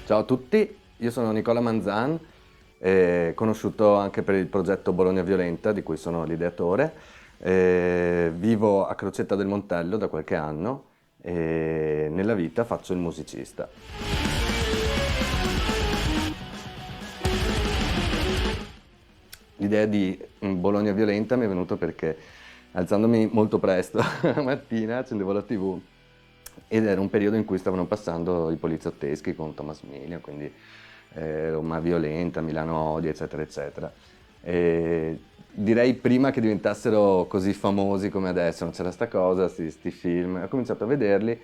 Ciao a tutti, io sono Nicola Manzan, conosciuto anche per il progetto Bologna Violenta, di cui sono l'ideatore. Vivo a Crocetta del Montello da qualche anno e nella vita faccio il musicista. L'idea di Bologna Violenta mi è venuta perché alzandomi molto presto la mattina accendevo la TV ed era un periodo in cui stavano passando i poliziotteschi con Thomas Million, quindi Roma Violenta, Milano Odia, eccetera, eccetera. E direi prima che diventassero così famosi come adesso, non c'era sta cosa, sti film, ho cominciato a vederli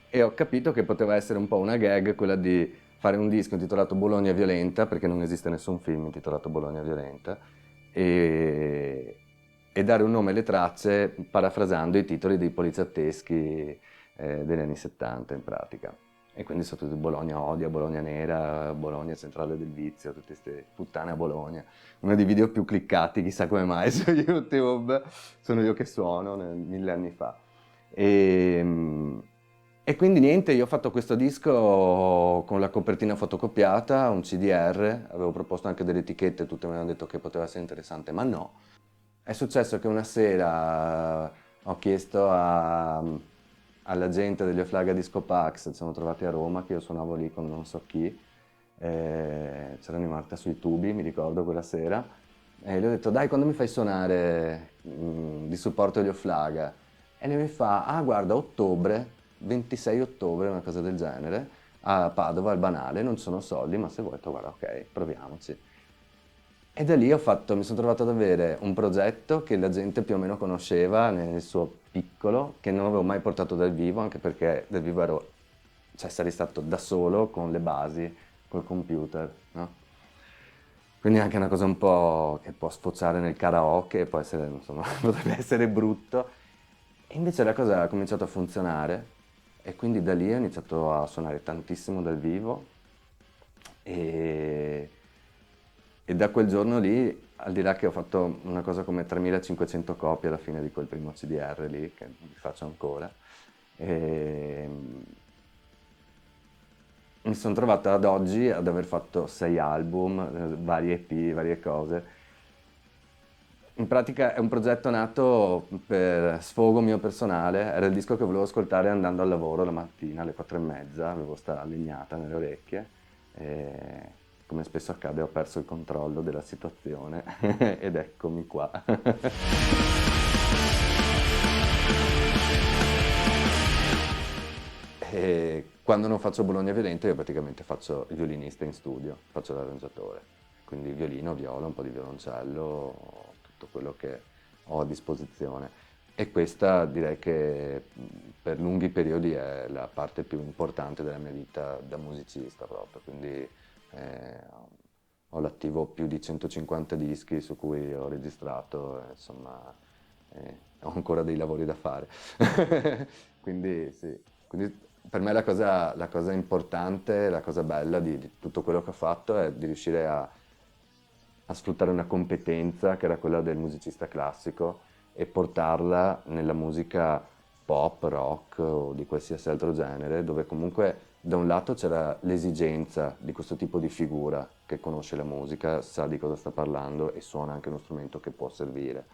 e ho capito che poteva essere un po' una gag quella di fare un disco intitolato Bologna Violenta, perché non esiste nessun film intitolato Bologna Violenta, e, e dare un nome alle tracce parafrasando i titoli dei poliziotteschi degli anni 70 in pratica. E quindi sono tutti Bologna Odia, Bologna Nera, Bologna Centrale del Vizio, tutte queste puttane a Bologna. Uno dei video più cliccati, chissà come mai, su YouTube, sono io che suono, 1000 anni fa. E, e quindi niente, io ho fatto questo disco con la copertina fotocopiata, un CDR, avevo proposto anche delle etichette, tutte mi hanno detto che poteva essere interessante, ma no. È successo che una sera ho chiesto alla gente degli Oflaga Disco Pax, ci siamo trovati a Roma, che io suonavo lì con non so chi, c'erano i Marta sui tubi, mi ricordo quella sera, e gli ho detto dai quando mi fai suonare di supporto agli Oflaga? E lui mi fa, ah guarda, ottobre, 26 ottobre, una cosa del genere, a Padova, al Banale, non ci sono soldi, ma se vuoi, ho detto, guarda, ok, proviamoci. E da lì mi sono trovato ad avere un progetto che la gente più o meno conosceva nel suo piccolo, che non avevo mai portato dal vivo, anche perché dal vivo cioè sarei stato da solo con le basi, col computer, no? Quindi è anche una cosa un po' che può sfociare nel karaoke, può essere, insomma, potrebbe essere brutto. E invece la cosa ha cominciato a funzionare e quindi da lì ho iniziato a suonare tantissimo dal vivo e, e da quel giorno lì, al di là che ho fatto una cosa come 3500 copie alla fine di quel primo CDR lì, che vi faccio ancora, e mi sono trovato ad oggi ad aver fatto 6 album, vari EP, varie cose. In pratica è un progetto nato per sfogo mio personale, era il disco che volevo ascoltare andando al lavoro la mattina alle 4:30, avevo sta legnata nelle orecchie e come spesso accade ho perso il controllo della situazione ed eccomi qua. E quando non faccio Bologna Violenta io praticamente faccio il violinista in studio, faccio l'arrangiatore, quindi violino, viola, un po' di violoncello, tutto quello che ho a disposizione. E questa direi che per lunghi periodi è la parte più importante della mia vita da musicista proprio, quindi ho l'attivo più di 150 dischi su cui ho registrato, insomma, ho ancora dei lavori da fare. Quindi sì, quindi per me la cosa importante, la cosa bella di tutto quello che ho fatto è di riuscire a sfruttare una competenza che era quella del musicista classico e portarla nella musica pop, rock o di qualsiasi altro genere, dove comunque da un lato c'era l'esigenza di questo tipo di figura che conosce la musica, sa di cosa sta parlando e suona anche uno strumento che può servire.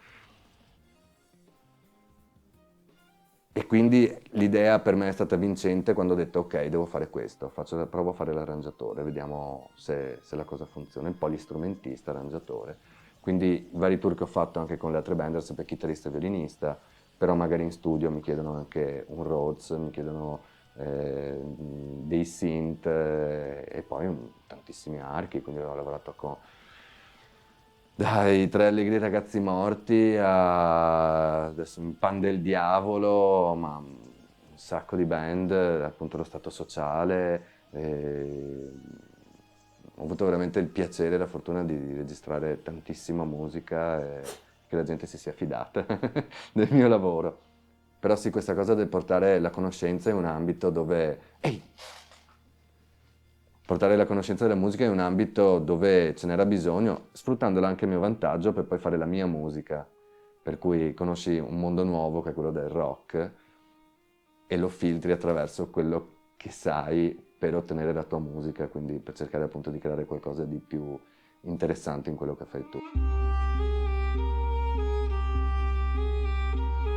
E quindi l'idea per me è stata vincente quando ho detto ok, devo fare questo, provo a fare l'arrangiatore, vediamo se la cosa funziona, il polistrumentista, arrangiatore. Quindi i vari tour che ho fatto anche con le altre band, sempre chitarrista e violinista, però magari in studio mi chiedono anche un Rhodes, mi chiedono dei synth e poi tantissimi archi, quindi ho lavorato con dai Tre Allegri Ragazzi Morti a adesso un Pan del Diavolo, ma un sacco di band, appunto lo Stato Sociale. Ho avuto veramente il piacere e la fortuna di registrare tantissima musica e che la gente si sia fidata del mio lavoro. Però sì, questa cosa del portare la conoscenza in un ambito dove... Ehi! Portare la conoscenza della musica in un ambito dove ce n'era bisogno, sfruttandola anche a mio vantaggio per poi fare la mia musica. Per cui conosci un mondo nuovo che è quello del rock e lo filtri attraverso quello che sai per ottenere la tua musica, quindi per cercare appunto di creare qualcosa di più interessante in quello che fai tu.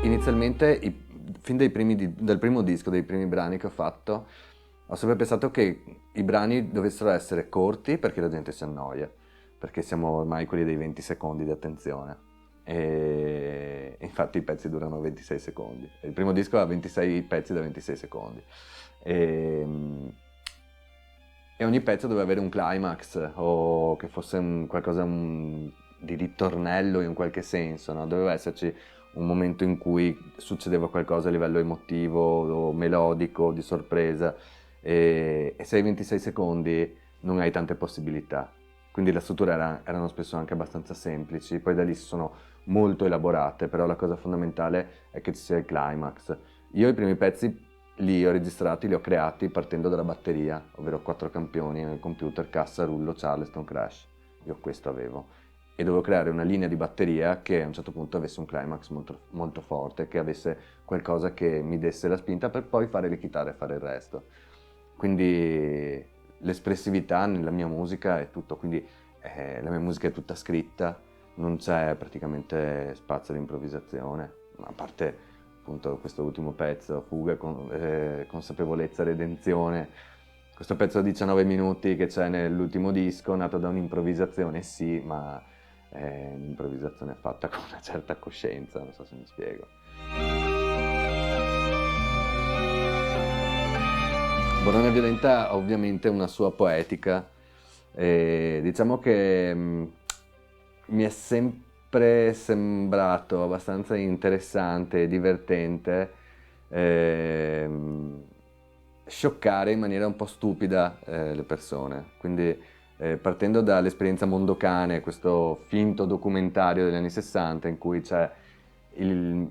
Inizialmente, fin dal primo disco, dei primi brani che ho fatto, ho sempre pensato che i brani dovessero essere corti perché la gente si annoia, perché siamo ormai quelli dei 20 secondi di attenzione. E infatti i pezzi durano 26 secondi. Il primo disco ha 26 pezzi da 26 secondi. E, e ogni pezzo doveva avere un climax o che fosse qualcosa di ritornello in qualche senso, no? Doveva esserci un momento in cui succedeva qualcosa a livello emotivo o melodico, di sorpresa, e se hai 26 secondi non hai tante possibilità. Quindi la struttura erano spesso anche abbastanza semplici, poi da lì si sono molto elaborate, però la cosa fondamentale è che ci sia il climax. Io i primi pezzi li ho registrati, li ho creati partendo dalla batteria, ovvero 4 campioni nel computer, cassa, rullo, charleston, crash. Io questo avevo. E dovevo creare una linea di batteria che a un certo punto avesse un climax molto, molto forte, che avesse qualcosa che mi desse la spinta per poi fare le chitarre e fare il resto. Quindi l'espressività nella mia musica è tutto, quindi la mia musica è tutta scritta, non c'è praticamente spazio di improvvisazione, a parte appunto questo ultimo pezzo, Fuga, Consapevolezza, Redenzione, questo pezzo di 19 minuti che c'è nell'ultimo disco, nato da un'improvvisazione, sì, ma è un'improvvisazione fatta con una certa coscienza, non so se mi spiego. Bologna Violenta ha ovviamente una sua poetica, e diciamo che mi è sempre sembrato abbastanza interessante e divertente scioccare in maniera un po' stupida le persone. Quindi partendo dall'esperienza Mondocane, questo finto documentario degli anni 60 in cui c'è il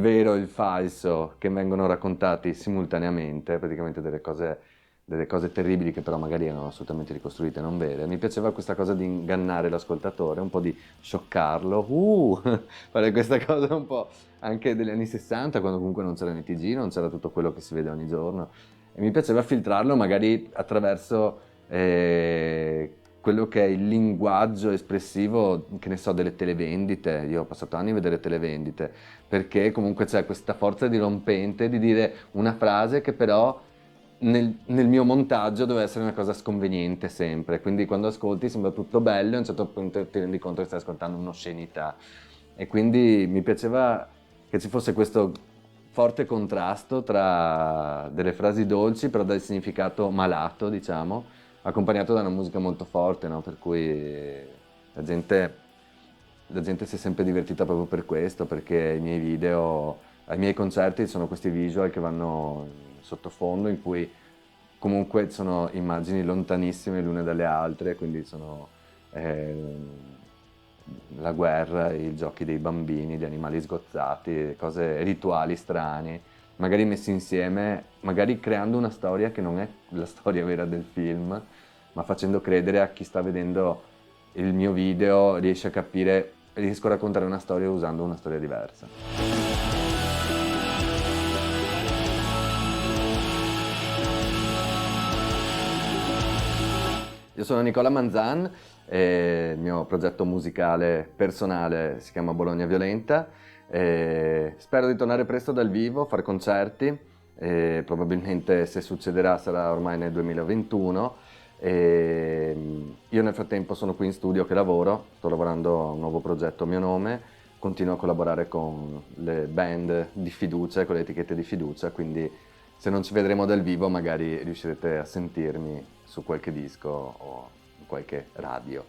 vero e il falso che vengono raccontati simultaneamente, praticamente delle cose terribili che però magari erano assolutamente ricostruite, non vere. Mi piaceva questa cosa di ingannare l'ascoltatore, un po' di scioccarlo, fare questa cosa un po' anche degli anni 60, quando comunque non c'erano i TG, non c'era tutto quello che si vede ogni giorno. E mi piaceva filtrarlo magari attraverso quello che è il linguaggio espressivo, che ne so, delle televendite. Io ho passato anni a vedere televendite, perché comunque c'è questa forza dirompente di dire una frase che però nel mio montaggio deve essere una cosa sconveniente sempre, quindi quando ascolti sembra tutto bello e a un certo punto ti rendi conto che stai ascoltando un'oscenità. E quindi mi piaceva che ci fosse questo forte contrasto tra delle frasi dolci però dal significato malato, diciamo, accompagnato da una musica molto forte, no? Per cui la gente si è sempre divertita proprio per questo, perché i miei video, ai miei concerti sono questi visual che vanno in sottofondo in cui comunque sono immagini lontanissime l'une dalle altre, quindi sono la guerra, i giochi dei bambini, gli animali sgozzati, cose rituali strani, magari messi insieme, magari creando una storia che non è la storia vera del film, ma facendo credere a chi sta vedendo il mio video, riesce a capire, riesco a raccontare una storia usando una storia diversa. Io sono Nicola Manzan e il mio progetto musicale personale si chiama Bologna Violenta. Spero di tornare presto dal vivo, fare concerti, probabilmente se succederà sarà ormai nel 2021. Io nel frattempo sono qui in studio che lavoro, sto lavorando a un nuovo progetto a mio nome, continuo a collaborare con le band di fiducia, con le etichette di fiducia, quindi se non ci vedremo dal vivo magari riuscirete a sentirmi su qualche disco o in qualche radio.